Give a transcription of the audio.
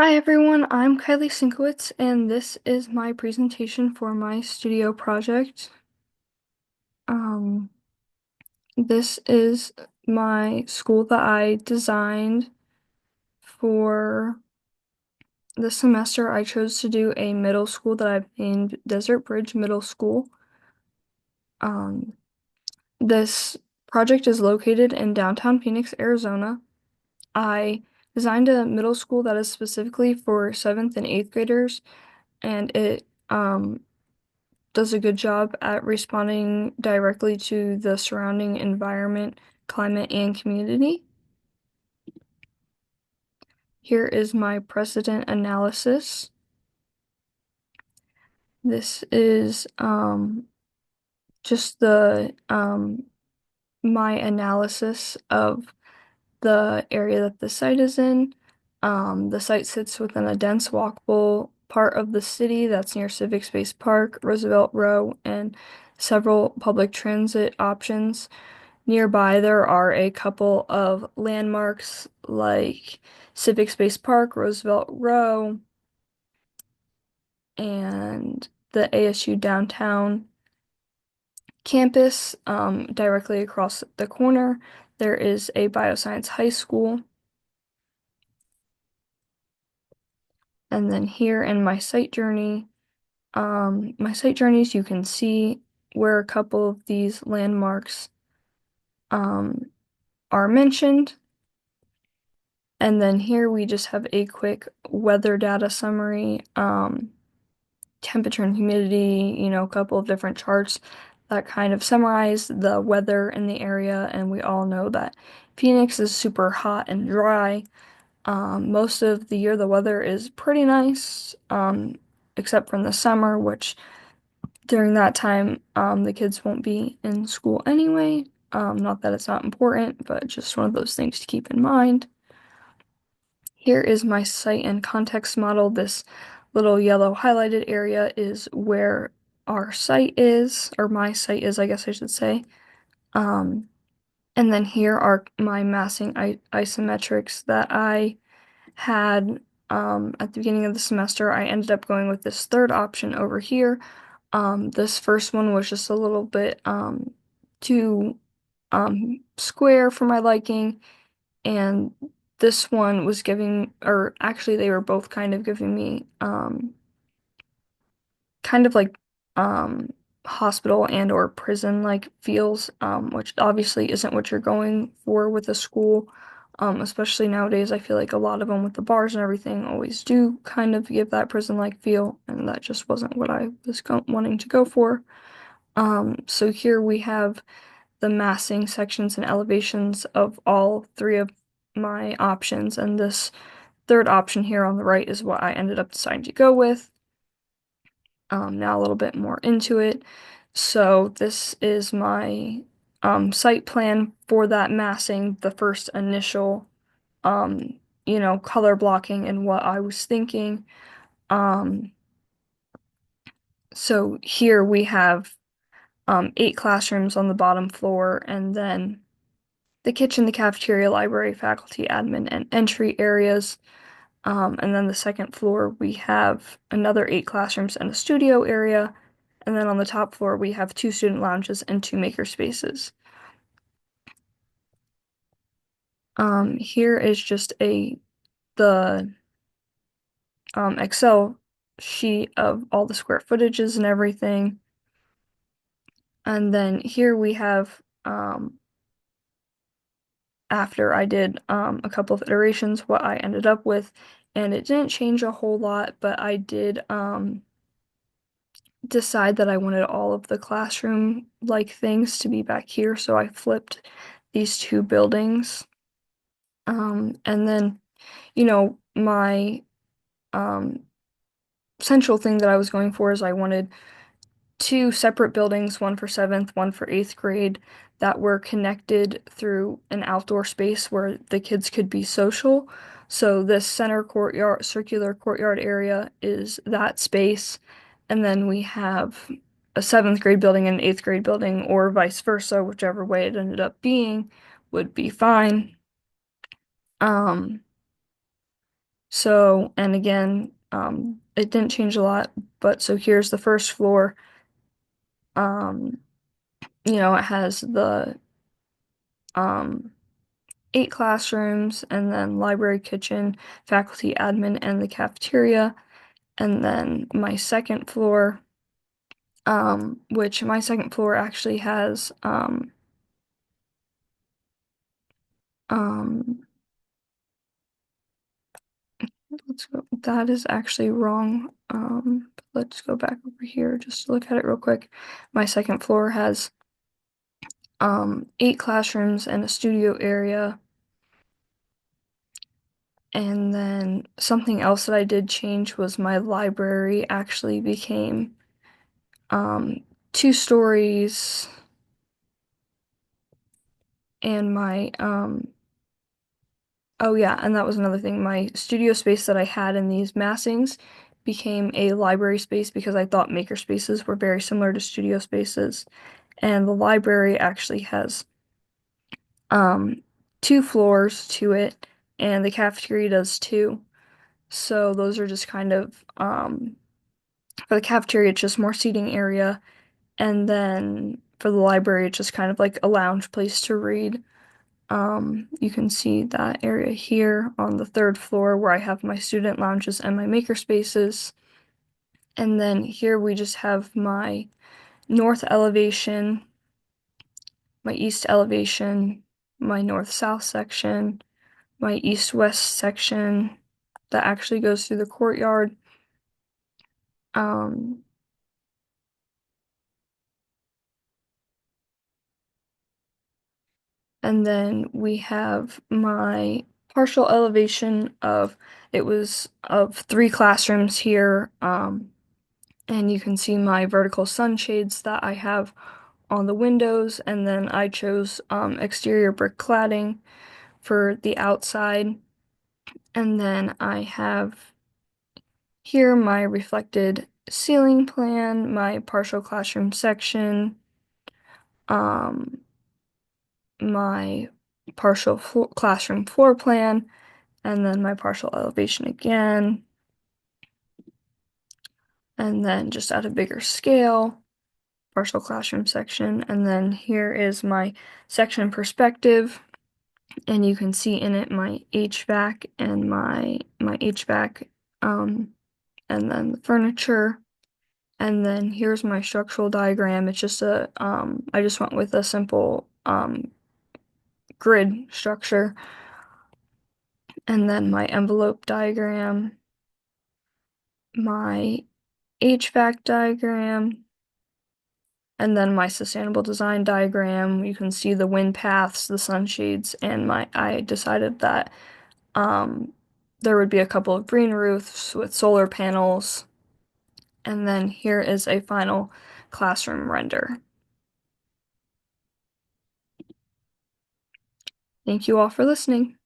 Hi everyone, I'm Kylie Sinkowitz, and this is my presentation for my studio project. Um, this is my school that I designed for the semester. I chose to do a middle school that I've named Desert Bridge Middle School. Um, this project is located in downtown Phoenix, Arizona. I designed a middle school that is specifically for 7th and 8th graders, and it does a good job at responding directly to the surrounding environment, climate, and community. Here is my precedent analysis. This is just the my analysis of the area that the site is in. The site sits within a dense walkable part of the city that's near Civic Space Park, Roosevelt Row, and several public transit options. Nearby, there are a couple of landmarks like Civic Space Park, Roosevelt Row, and the ASU downtown campus. Directly across the corner, there is a bioscience high school. And then here in my site journeys, you can see where a couple of these landmarks um, are mentioned. And then here we just have a quick weather data summary, temperature and humidity, a couple of different charts that kind of summarize the weather in the area. And we all know that Phoenix is super hot and dry. Most of the year the weather is pretty nice, except for in the summer, which during that time, the kids won't be in school anyway. Not that it's not important, but just one of those things to keep in mind. Here is my site and context model. This little yellow highlighted area is where our site is, or my site is, I guess I should say. Um, and then here are my massing isometrics that I had at the beginning of the semester. I ended up going with this third option over here. This first one was just a little bit too square for my liking, and this one was giving, or actually they were both kind of giving me kind of like um hospital and or prison like feels, which obviously isn't what you're going for with a school. Especially nowadays, I feel like a lot of them with the bars and everything always do kind of give that prison-like feel, and that just wasn't what I was wanting to go for. So here we have the massing sections and elevations of all three of my options, and this third option here on the right is what I ended up deciding to go with. Now a little bit more into it. So this is my site plan for that massing, the first initial color blocking and what I was thinking. Um, so here we have 8 classrooms on the bottom floor, and then the kitchen, the cafeteria, library, faculty, admin, and entry areas. And then the second floor, we have another 8 classrooms and a studio area. And then on the top floor, we have 2 student lounges and 2 maker spaces. Here is just the Excel sheet of all the square footages and everything. And then here we have, after I did a couple of iterations, what I ended up with. And it didn't change a whole lot, but I did decide that I wanted all of the classroom-like things to be back here, so I flipped these 2 buildings. And then, my um, central thing that I was going for is I wanted 2 separate buildings, one for 7th, one for 8th grade, that were connected through an outdoor space where the kids could be social. So this center courtyard, circular courtyard area is that space. And then we have a 7th grade building and an 8th grade building, or vice versa, whichever way it ended up being would be fine. Um, So, and again, it didn't change a lot, but so here's the first floor. Um, it has the um 8 classrooms and then library, kitchen, faculty admin, and the cafeteria. And then my second floor, which my second floor actually has um let's go, that is actually wrong. Let's go back over here just to look at it real quick. My second floor has 8 classrooms and a studio area. And then something else that I did change was my library actually became 2 stories, and my oh yeah, and that was another thing. My studio space that I had in these massings became a library space because I thought maker spaces were very similar to studio spaces. And the library actually has um 2 floors to it, and the cafeteria does too. So those are just kind of for the cafeteria, it's just more seating area, and then for the library, it's just kind of like a lounge place to read. You can see that area here on the third floor where I have my student lounges and my maker spaces. And then here we just have my north elevation, my east elevation, my north-south section, my east-west section that actually goes through the courtyard. Um, and then we have my partial elevation of it was of 3 classrooms here. And you can see my vertical sunshades that I have on the windows, and then I chose exterior brick cladding for the outside. And then I have here my reflected ceiling plan, my partial classroom section, um, my partial classroom floor plan, and then my partial elevation again, and then just at a bigger scale, partial classroom section, and then here is my section perspective, and you can see in it my HVAC and my HVAC, and then the furniture. And then here's my structural diagram. It's just I just went with a simple grid structure. And then my envelope diagram, my HVAC diagram, and then my sustainable design diagram. You can see the wind paths, the sunshades, and I decided that um, there would be a couple of green roofs with solar panels. And then here is a final classroom render. Thank you all for listening.